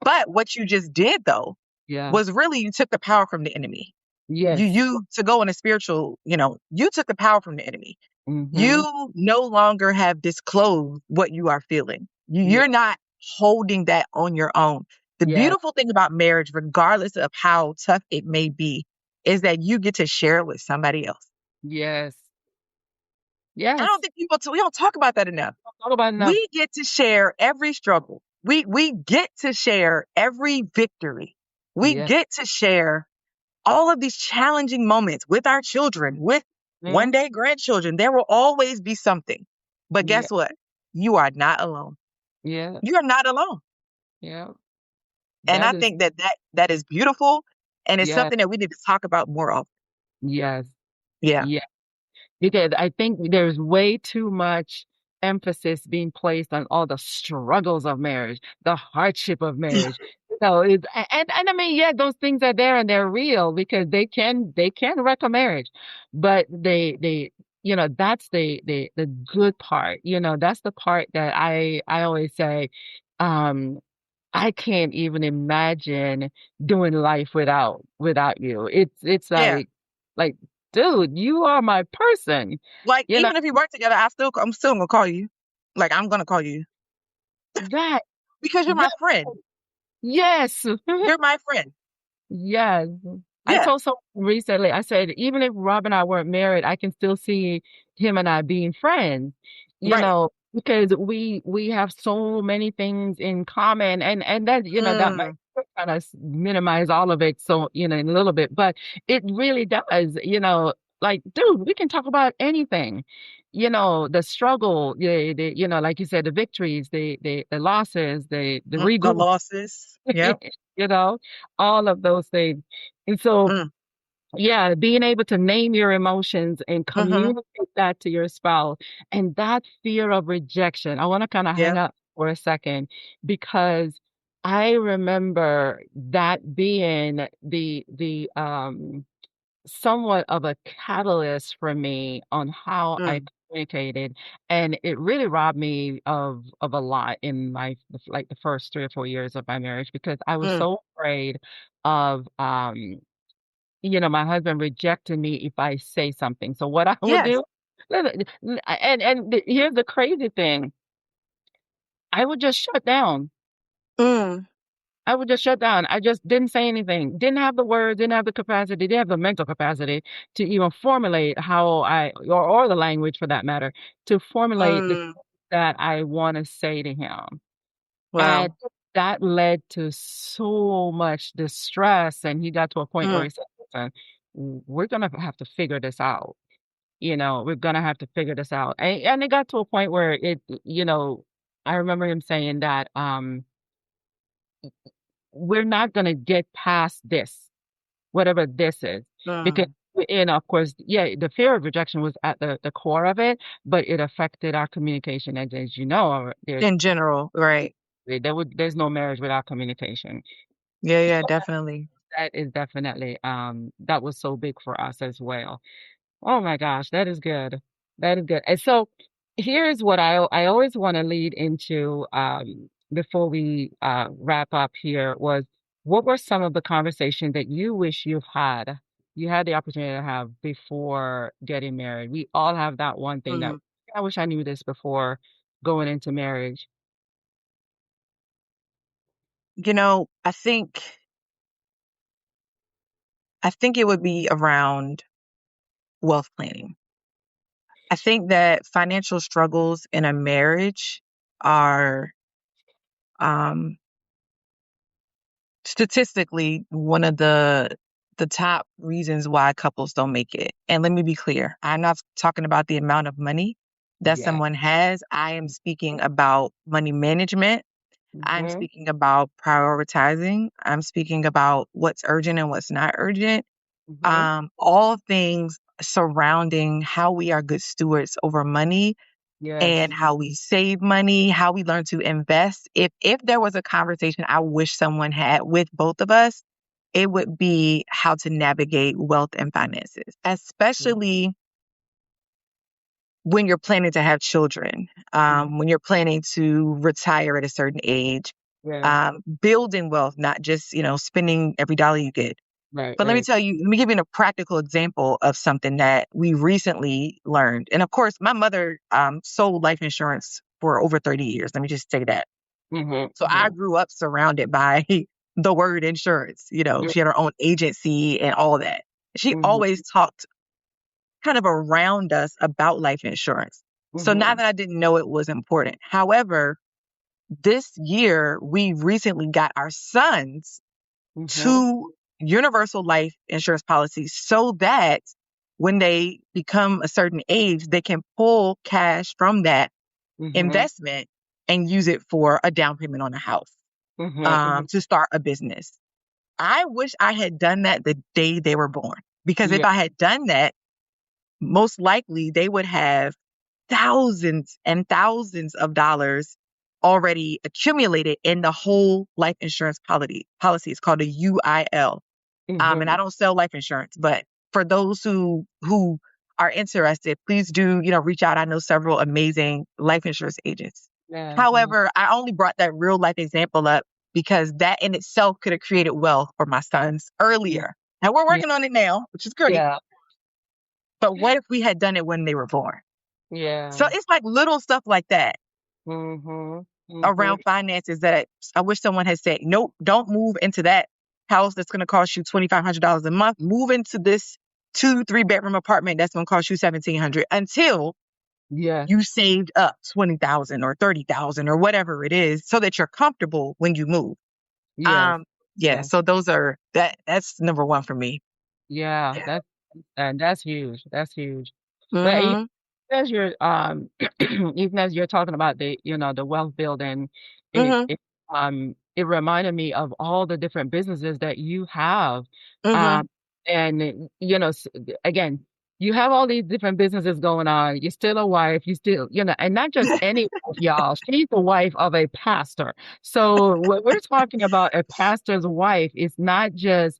But what you just did though Yeah. was really you took the power from the enemy. Yes. You to go in a spiritual, you took the power from the enemy. Mhm. You no longer have disclosed what you are feeling. Yeah. You're not holding that on your own. The Yes. beautiful thing about marriage, regardless of how tough it may be, is that you get to share it with somebody else. Yes. I don't Yes. think we don't talk about that enough. Talk about enough. We get to share every struggle. We get to share every victory. We Yeah. get to share all of these challenging moments with our children, with one Mhm. day grandchildren. There will always be something. But Yeah. guess what? You are not alone. Yeah. You are not alone. Yeah. And I That is think that is beautiful and it's yeah. something that we need to talk about more often. Yes. Yeah. Yeah. Because I think there's way too much emphasis being placed on all the struggles of marriage, the hardship of marriage. And I mean, yeah, those things are there and they're real because they can wreck a marriage. But that's the good part. That's the part that I always say, um, I can't even imagine doing life without you. It's Yeah. like, dude, you are my person. Like You know even if we work together, I'm still gonna call you. Like I'm gonna call you that because you're that my friend. yes. You're my friend. Yes. I Yeah. told someone recently, I said, even if Rob and I weren't married, I can still see him and I being friends, Right. because we have so many things in common and that, that might Mm. kind of minimize all of it. So, in a little bit, but it really does, like, dude, we can talk about anything, the struggle, like you said, the victories, the losses, the The reboot, losses. Yep. you know, all of those things. And so Mm. Yeah, being able to name your emotions and Mm-hmm. communicate that to your spouse, and that fear of rejection. I want to kind of hang Yeah. up for a second because I remember that being the somewhat of a catalyst for me on how I Mm. communicated, and it really robbed me of a lot in my like the first 3 or 4 years of my marriage because I was Mm. so afraid of my husband rejected me if I say something. So what I would Yes. do, here's the crazy thing, I would just shut down. Mm. I would just shut down. I just didn't say anything. Didn't have the words, didn't have the capacity, didn't have the mental capacity to even formulate how or the language for that matter, to formulate the Mm. things that I want to say to him. And Wow. that led to so much distress. And he got to a point where Mm. he said, listen, we're going to have to figure this out. We're going to have to figure this out. And it got to a point where I remember him saying that we're not going to get past this, whatever this is. Because, Mm. of course, yeah, the fear of rejection was at the core of it, but it affected our communication. As you know, In general, right. there's no marriage without communication. Yeah, So yeah, definitely. that is definitely that was so big for us as well. Oh my gosh, that is good. That is good. And so here's what I always want to lead into before we wrap up here was what were some of the conversations that you wish you had the opportunity to have before getting married? We all have that one thing that Mm. I wish I knew this before going into marriage. You know, I think it would be around wealth planning. I think that financial struggles in a marriage are um statistically one of the top reasons why couples don't make it. And let me be clear, I'm not talking about the amount of money that Yeah. someone has. I am speaking about money management. I'm Mm-hmm. speaking about prioritizing. I'm speaking about what's urgent and what's not urgent. Mm-hmm. All things surrounding how we are good stewards over money and Yes. how we save money, how we learn to invest. If there was a conversation I wish someone had with both of us, it would be how to navigate wealth and finances, especially when you're planning to have children, Mm-hmm. when you're planning to retire at a certain age, Yes. building wealth, not just, spending every dollar you get. Right, But right. let me give you a practical example of something that we recently learned. And of course, my mother sold life insurance for over 30 years. Let me just say that. Mm-hmm. So I Mm-hmm. grew up surrounded by the word insurance. She had her own agency and all that. She Mm-hmm. always talked kind of around us about life insurance. So not Mm-hmm. that I didn't know it was important. However, this year we recently got our sons Mm-hmm. two universal life insurance policies so that when they become a certain age, they can pull cash from that Mhm, investment and use it for a down payment on a house, mhm, mhm. to start a business. I wish I had done that the day they were born, because if Yeah, I had done that, most likely they would have thousands and thousands of dollars already accumulated in the whole life insurance policy. It's called a UIL. And I mhm. don't sell life insurance, but for those who are interested, please do, reach out. I know several amazing life insurance agents. Yeah, yeah. However, I only brought that real life example up because that in itself could have created wealth for my sons Mm, earlier. And we're yeah, working on it now, which is great. yeah. But what if we had done it when they were born? So Yeah. it's like little stuff like that Mhm, mhm. around finances that I wish someone had said, nope, don't move into that house that's going to cost you $2,500 a month. Move into this 2, 3 bedroom apartment that's going to cost you 1,700 until Yes, you saved up 20,000 or 30,000 or whatever it is, so that you're comfortable when you move. yes, Um, yeah. yes. So that's number one for me. Yeah, Yeah. that's huge. That's huge. But even Mhm. as you're even as you're talking about the wealth building, it Mhm. it it reminded me of all the different businesses that you have. Mhm. Um And, again, you have all these different businesses going on. You're still a wife. You still, and not just any wife, y'all. She's the wife of a pastor. So when we're talking about a pastor's wife, it's not just,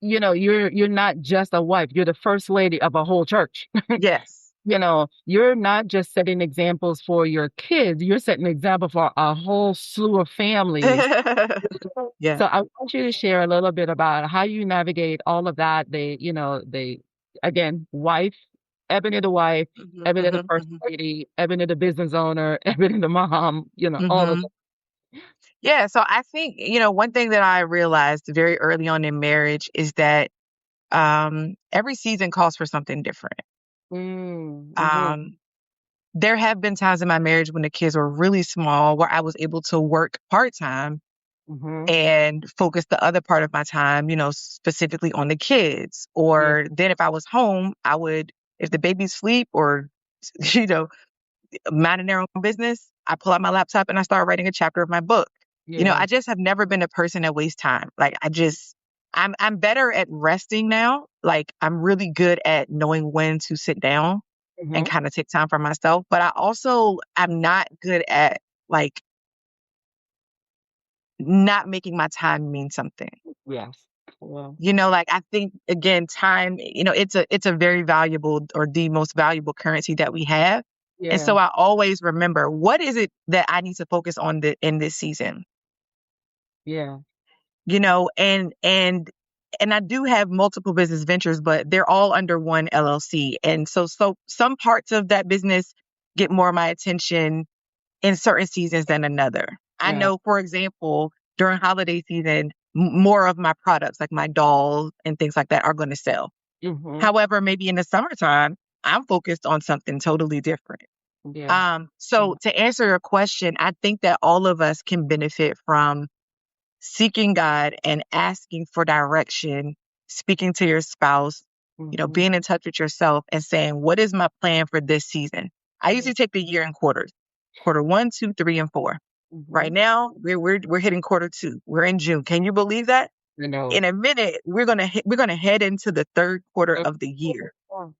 you're not just a wife. You're the first lady of a whole church. Yes. You're not just setting examples for your kids. You're setting an example for a whole slew of families. Yeah. So I want you to share a little bit about how you navigate all of that. Again, wife, Ebony the wife, Mhm, Ebony the mhm, first mhm, lady, Ebony the business owner, Ebony the mom, all of mhm. Yeah, so I think, one thing that I realized very early on in marriage is that every season calls for something different. that. Mm-hmm, Um, there have been times in my marriage when the kids were really small where I was able to work part-time mm-hmm. and focus the other part of my time, specifically on the kids. Yeah, Or then if I was home, if the babies sleep or, you know, minding their own business, I pull out my laptop and I start writing a chapter of my book. yeah. I just have never been a person that wastes time. Like I'm better at resting now. Like I'm really good at knowing when to sit down and Mm-hmm. kind of take time for myself. But I'm not good at like not making my time mean something. Yes. Well, Like I think again, time, it's a very valuable or the most valuable currency that we have. And yeah. so I always remember what is it that I need to focus on in this season, Yeah. you know, and I do have multiple business ventures, but they're all under one LLC. And so some parts of that business get more of my attention in certain seasons than another. I Yeah. know, for example, during holiday season, more of my products, like my dolls and things like that, are going to sell. Mm-hmm. However, maybe in the summertime, I'm focused on something totally different. Yeah. Yeah. So to answer your question, I think that all of us can benefit from seeking God and asking for direction, speaking to your spouse, Mm-hmm. being in touch with yourself and saying, what is my plan for this season? I Yeah. usually take the year in quarters, quarter 1, 2, 3, and 4. Mm-hmm. Right now, we're hitting quarter 2. We're in June. Can you believe that? I know. In a minute, we're gonna head into the third quarter of the year.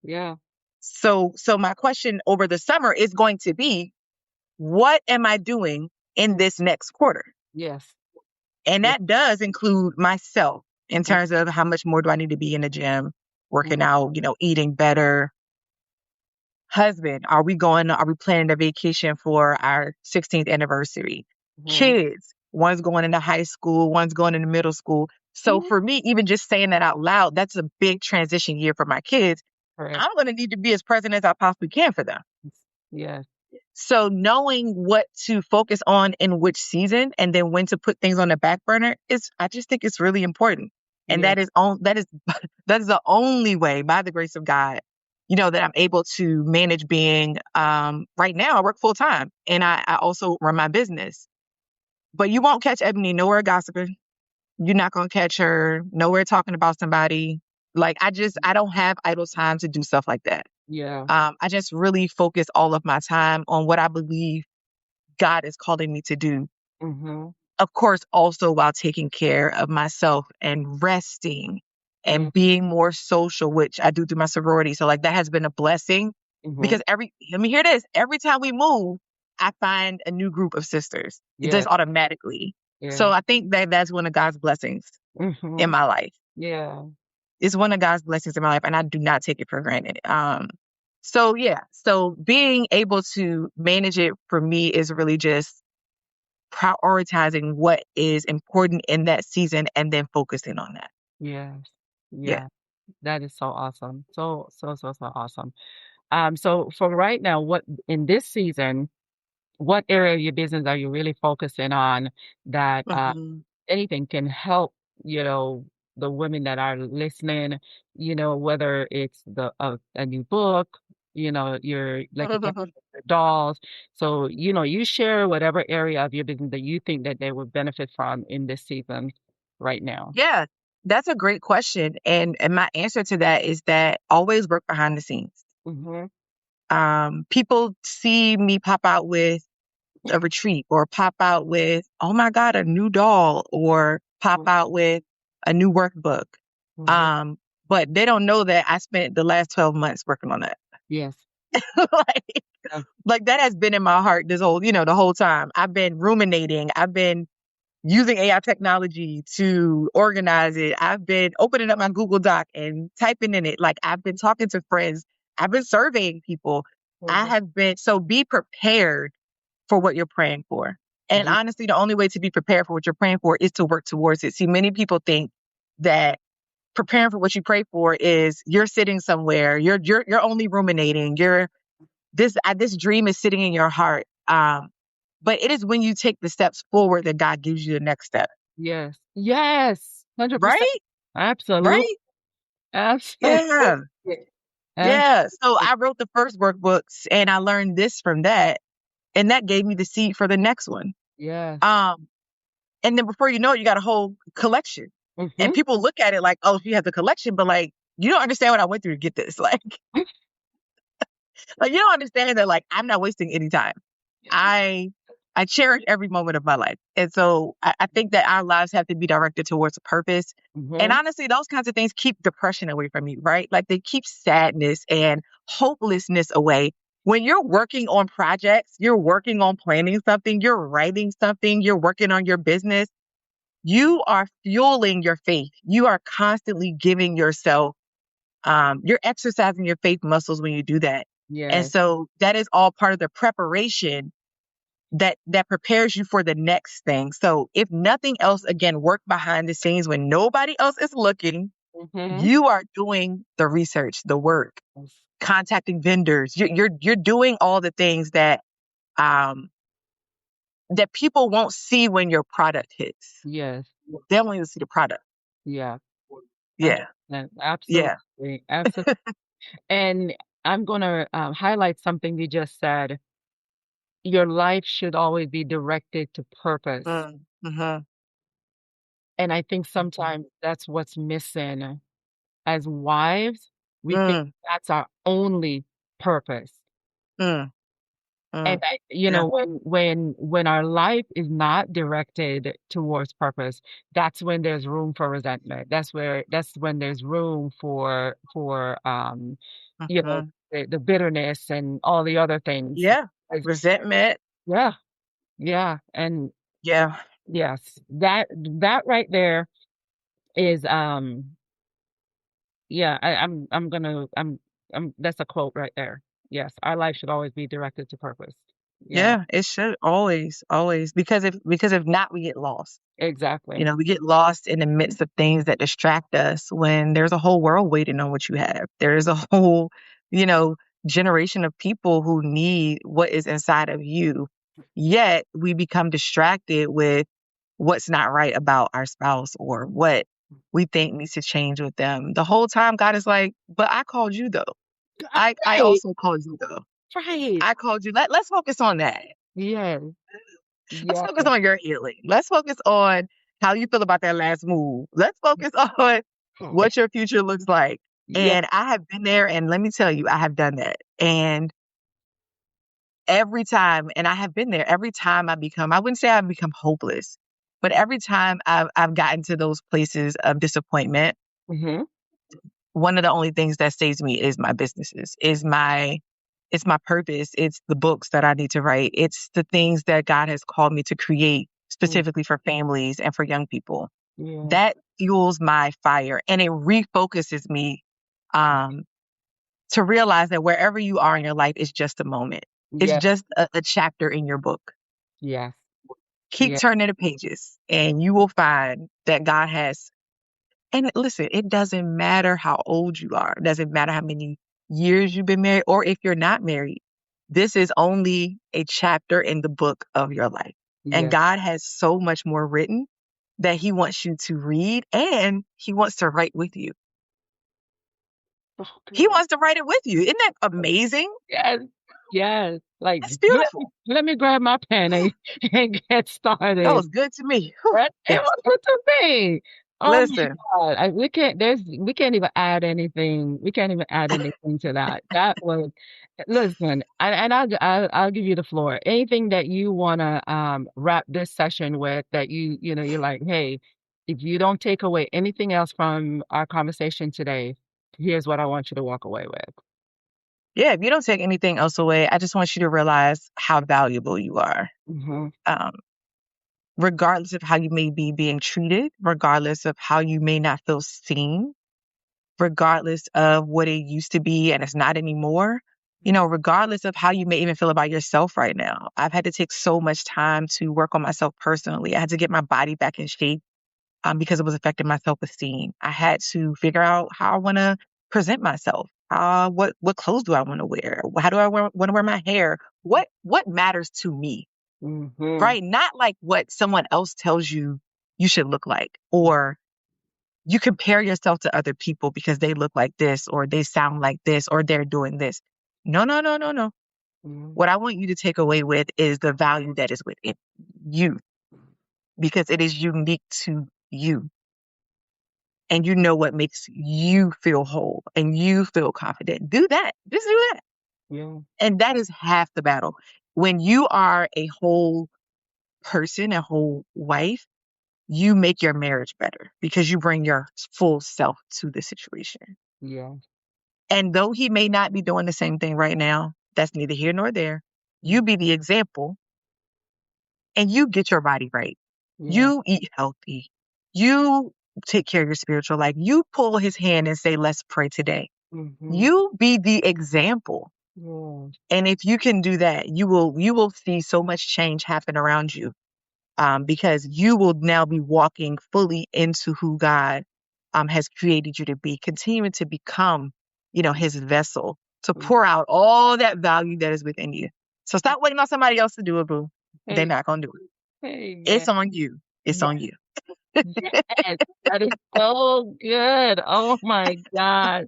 Yeah. So my question over the summer is going to be, what am I doing in this next quarter? Yes. And Yeah. that does include myself in terms of how much more do I need to be in the gym, working out, eating better. Husband, are we planning a vacation for our 16th anniversary? Mm-hmm. Kids, one's going into high school, one's going into middle school. So Mhm. for me, even just saying that out loud, that's a big transition year for my kids. Correct. I'm going to need to be as present as I possibly can for them. Yes. So knowing what to focus on in which season and then when to put things on the back burner I just think it's really important. And Yeah. that is that is the only way, by the grace of God, that I'm able to manage being right now I work full time and I also run my business. But you won't catch Ebony nowhere gossiping. You're not gonna catch her nowhere talking about somebody. Like I don't have idle time to do stuff like that. Yeah. I just really focus all of my time on what I believe God is calling me to do. Mm-hmm. Of course, also while taking care of myself and resting Yeah. and being more social, which I do through my sorority. So like that has been a blessing Mm-hmm. because let me hear this. Every time we move, I find a new group of sisters. It Yeah. just automatically. So Yeah. I think that that's one of God's blessings in Mm-hmm. my life. Yeah. It's one of God's blessings in my life, and I do not take it for granted. So yeah, so being able to manage it for me is really just prioritizing what is important in that season and then focusing on that. Yes. Yeah. Yeah. That is so awesome. So, so, so, so awesome. So for right now, what in this season, what area of your business are you really focusing on that Hmm. anything can help, you know, the women that are listening, whether it's a new book, you're like you mentioned, the dolls. So, you share whatever area of your business that you think that they would benefit from in this season right now. Yeah, that's a great question. And my answer to that is that always work behind the scenes. Mm-hmm. People see me pop out with a retreat or pop out with, oh my God, a new doll or pop out with a new workbook. Mm-hmm. Um, but they don't know that I spent the last 12 months working on that. Yes. like, Yeah. like that has been in my heart this whole, the whole time. I've been ruminating. I've been using AI technology to organize it. I've been opening up my Google Doc and typing in it. Like I've been talking to friends. I've been surveying people. I Mhm. have been, so be prepared for what you're praying for. And Ye- honestly, the only way to be prepared for what you're praying for is to work towards it. See, many people think that preparing for what you pray for is you're sitting somewhere, you're only ruminating. You're this dream is sitting in your heart. But it is when you take the steps forward that God gives you the next step. Yes. Yes. 100%. Right? Absolutely. Right? Absolutely. Yeah. Absolutely. Yeah. So I wrote the first workbooks and I learned this from that. And that gave me the seed for the next one. Yes. Um, and then before you know it, you got a whole collection. And Mm-hmm. people look at it like, oh, she has a collection, but like, you don't understand what I went through to get this. Like you don't understand that like I'm not wasting any time. I I cherish every moment of my life. And so I think that our lives have to be directed towards a purpose. And Mm-hmm. honestly, those kinds of things keep depression away from you, right? Like they keep sadness and hopelessness away. When you're working on projects, you're working on planning something, you're writing something, you're working on your business, you are fueling your faith. You are constantly giving yourself, you're exercising your faith muscles when you do that. And Yes. so that is all part of the preparation that prepares you for the next thing. So if nothing else, again, work behind the scenes when nobody else is looking. Mm-hmm. You are doing the research, the work, Yes. contacting vendors. You're doing all the things um that people won't see when your product hits. Yes. They only see the product. Yeah. Yeah, 100%. yeah. Absolutely. Absolutely. And I'm going to highlight something you just said. Your life should always be directed to purpose. Mm-hmm. And I think sometimes that's what's missing as wives. We think Mm, that's our only purpose. mm, And mm. Yeah, when our life is not directed towards purpose, that's when there's room for resentment. That's when there's room for mm-hmm. the bitterness and all the other things. Yeah. Like, Resentment. yeah, yeah, and Yeah, yes, that right there is yeah. I'm that's a quote right there. Yes, our life should always be directed to purpose. Yeah, yeah. It should always, always, because if not, we get lost. exactly. We get lost in the midst of things that distract us when there's a whole world waiting on what you have. There's a whole, you know, generation of people who need what is inside of you. Yet we become distracted with what's not right about our spouse or what we think needs to change with them. The whole time God is like, but I called you though. I Right, also called you though. right. I called you. Let's focus on that. Yes, Let's yes, focus on your healing. Let's focus on how you feel about that last move. Let's focus on what your future looks like. yes. And I have been there, and let me tell you, I have done that. And every time, and I have been there, every time I wouldn't say I've become hopeless, but every time I've gotten to those places of disappointment, Mm-hmm. one of the only things that saves me is my businesses, it's my purpose. It's the books that I need to write. It's the things that God has called me to create specifically for families and for young people. Yeah, That fuels my fire and it refocuses me um, to realize that wherever you are in your life is just a moment. It's yeah, just a chapter in your book. yes, Keep yeah. turning the pages and you will find that God has. And listen, it doesn't matter how old you are. It doesn't matter how many years you've been married or if you're not married. This is only a chapter in the book of your life. And Yeah. God has so much more written that he wants you to read and he wants to write with you. Oh, He good. wants to write it with you. Isn't that amazing? Yes, yes. Like, That's let beautiful. let me grab my pen and get That started. was good to me. Whew. That it Yes. was good to me. Oh my Listen. God. We can't even add anything. We can't even add anything to that. That was, listen, and I'll give you the floor. Anything that you wanna wrap this session with that you're like, hey, if you don't take away anything else from our conversation today, here's what I want you to walk away with. Yeah, if you don't take anything else away, I just want you to realize how valuable you are. Mm-hmm. Um, Regardless of how you may be being treated, regardless of how you may not feel seen, regardless of what it used to be and it's not anymore, regardless of how you may even feel about yourself right now. I've had to take so much time to work on myself personally. I had to get my body back in shape because it was affecting my self-esteem. I had to figure out how I want to present myself. What clothes do I want to wear? How do I want to wear my hair? What matters to me, Mm-hmm. right? Not like what someone else tells you you should look like, or you compare yourself to other people because they look like this, or they sound like this, or they're doing this. No, no, no, no, no. Mm-hmm. What I want you to take away with is the value that is within you, because it is unique to you. And you know what makes you feel whole and you feel confident. Do that. Just do that. Yeah. And that is half the battle. When you are a whole person, a whole wife, you make your marriage better because you bring your full self to the situation. Yeah. And though he may not be doing the same thing right now, that's neither here nor there. You be the example and you get your body right. Yeah. You eat healthy. You take care of your spiritual life. You pull his hand and say, let's pray today. Mm-hmm. You be the example. Yeah. And if you can do that, you will see so much change happen around you. Because you will now be walking fully into who God has created you to be, continuing to become, his vessel to pour out all that value that is within you. So stop waiting on somebody else to do it, boo. They're Hey, not going to do it. hey, man. It's on you. It's Yes, on you. yes. That is so good. Oh my God.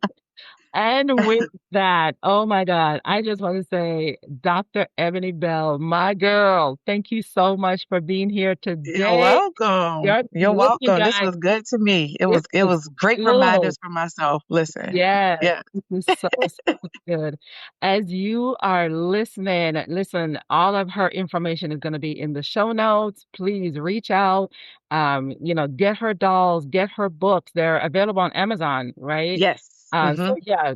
And with that, oh my God, I just want to say, Dr. Ebony Bell, my girl, thank you so much for being here You're today. welcome. You're Look, you welcome. This guys, was good to me. It it was it was was great good. reminders for myself. Listen. Yes, Yeah. this is so, so good. As you are listening, listen, all of her information is going to be in the show notes. Please reach out. Get her dolls, get her books. They're available on Amazon, right? Yes. So yeah,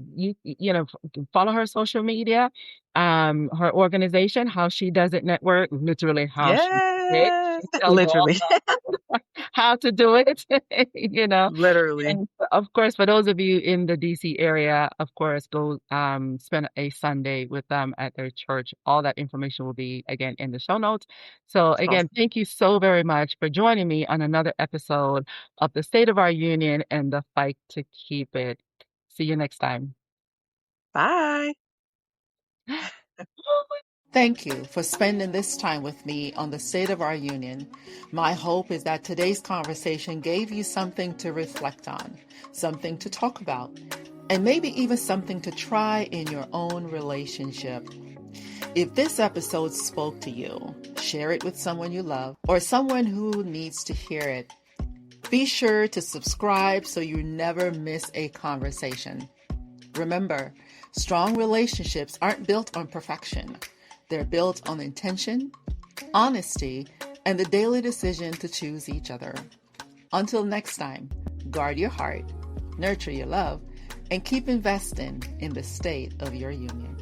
follow her social media, her organization, How She Does It Network, literally how she does it. Yes. She tell you all Literally. how to do it, you know. Literally. And of course, for those of you in the DC area, of course, go spend a Sunday with them at their church. All that information will be again in the show notes. So again, Awesome. thank you so very much for joining me on another episode of the State of Our Union and the Fight to Keep It. See you next time. Bye. Thank you for spending this time with me on the State of Our Union. My hope is that today's conversation gave you something to reflect on, something to talk about, and maybe even something to try in your own relationship. If this episode spoke to you, share it with someone you love or someone who needs to hear it. Be sure to subscribe so you never miss a conversation. Remember, strong relationships aren't built on perfection. They're built on intention, honesty, and the daily decision to choose each other. Until next time, guard your heart, nurture your love, and keep investing in the state of your union.